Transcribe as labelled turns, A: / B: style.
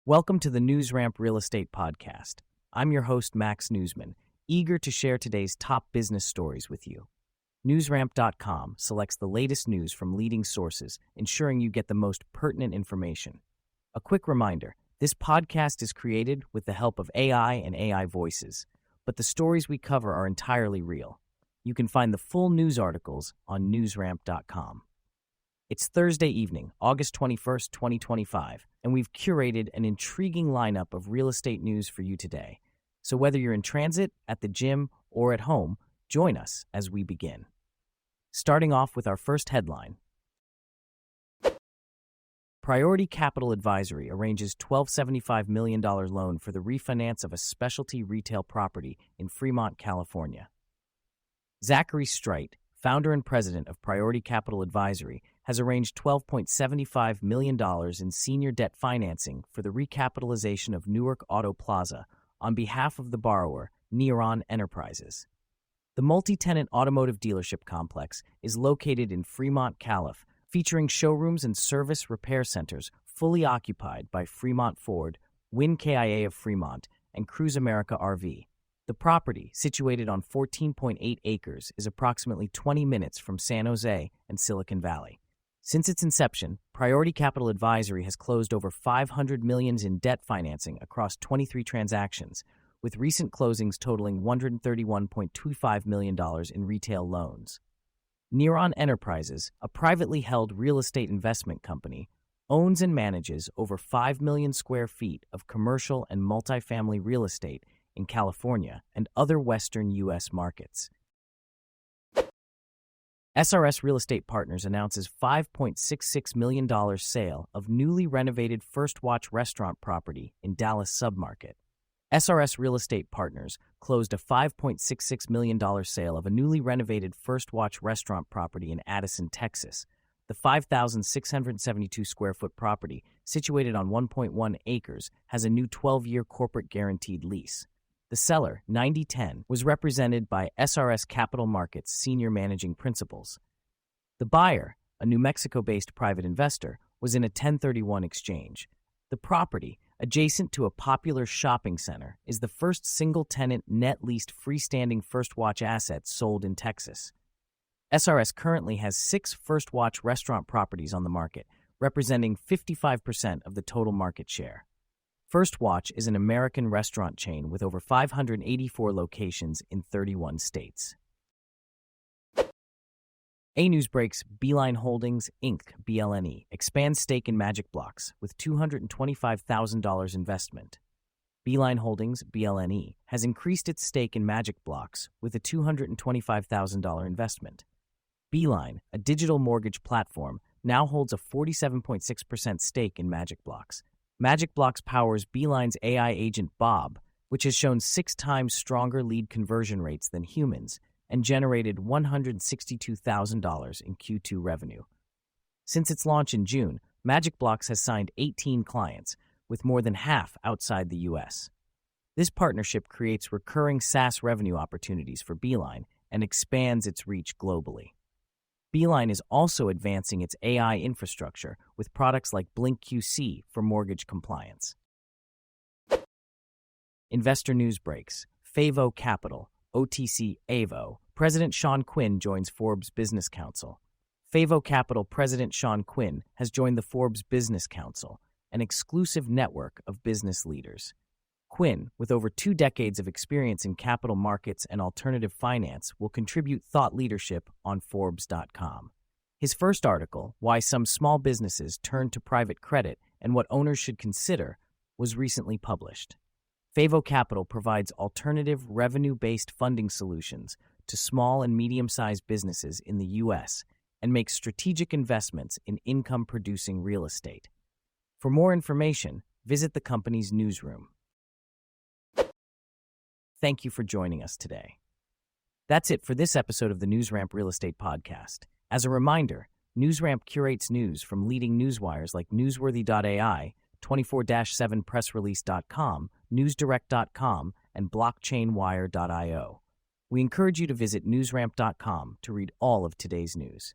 A: Welcome to the NewsRamp Real Estate Podcast. I'm your host, Max Newsman, eager to share today's top business stories with you. NewsRamp.com selects the latest news from leading sources, ensuring you get the most pertinent information. A quick reminder, this podcast is created with the help of AI and AI voices, but the stories we cover are entirely real. You can find the full news articles on NewsRamp.com. It's Thursday evening, August 21st, 2025, and we've curated an intriguing lineup of real estate news for you today. So whether you're in transit, at the gym, or at home, join us as we begin. Starting off with our first headline. Priority Capital Advisory arranges $1,275 million loan for the refinance of a specialty retail property in Fremont, California. Zachary Streit, founder and president of Priority Capital Advisory, has arranged $12.75 million in senior debt financing for the recapitalization of Newark Auto Plaza on behalf of the borrower, Newark Enterprises. The multi-tenant automotive dealership complex is located in Fremont, Calif, featuring showrooms and service repair centers fully occupied by Fremont Ford, Quin KIA of Fremont, and Cruise America RV. The property, situated on 14.8 acres, is approximately 20 minutes from San Jose and Silicon Valley. Since its inception, Priority Capital Advisory has closed over $500 million in debt financing across 23 transactions, with recent closings totaling $131.25 million in retail loans. Newark Enterprises, a privately held real estate investment company, owns and manages over 5 million square feet of commercial and multifamily real estate in California and other Western U.S. markets. SRS Real Estate Partners announces $5.66 million sale of newly renovated First Watch restaurant property in Dallas submarket. SRS Real Estate Partners closed a $5.66 million sale of a newly renovated First Watch restaurant property in Addison, Texas. The 5,672 square foot property, situated on 1.1 acres, has a new 12-year corporate guaranteed lease. The seller, 9010, was represented by SRS Capital Markets senior managing principals. The buyer, a New Mexico-based private investor, was in a 1031 exchange. The property, adjacent to a popular shopping center, is the first single-tenant net-leased freestanding First Watch asset sold in Texas. SRS currently has 6 First Watch restaurant properties on the market, representing 55% of the total market share. First Watch is an American restaurant chain with over 584 locations in 31 states. A-News breaks Beeline Holdings, Inc., BLNE, expands stake in MagicBlocks with $225,000 investment. Beeline Holdings, BLNE, has increased its stake in MagicBlocks with a $225,000 investment. Beeline, a digital mortgage platform, now holds a 47.6% stake in MagicBlocks. MagicBlocks powers Beeline's AI agent Bob, which has shown 6 times stronger lead conversion rates than humans and generated $162,000 in Q2 revenue. Since its launch in June, MagicBlocks has signed 18 clients, with more than half outside the U.S. This partnership creates recurring SaaS revenue opportunities for Beeline and expands its reach globally. Beeline is also advancing its AI infrastructure with products like Blink QC for mortgage compliance. Investor news breaks. FAVO Capital, OTC AVO, President Shaun Quin joins Forbes Business Council. FAVO Capital President Shaun Quin has joined the Forbes Business Council, an exclusive network of business leaders. Quin, with over 2 decades of experience in capital markets and alternative finance, will contribute thought leadership on Forbes.com. His first article, Why Some Small Businesses Turn to Private Credit and What Owners Should Consider, was recently published. FAVO Capital provides alternative revenue-based funding solutions to small and medium-sized businesses in the U.S. and makes strategic investments in income-producing real estate. For more information, visit the company's newsroom. Thank you for joining us today. That's it for this episode of the NewsRamp Real Estate Podcast. As a reminder, NewsRamp curates news from leading newswires like Newsworthy.ai, 24/7pressrelease.com, NewsDirect.com, and BlockchainWire.io. We encourage you to visit newsramp.com to read all of today's news.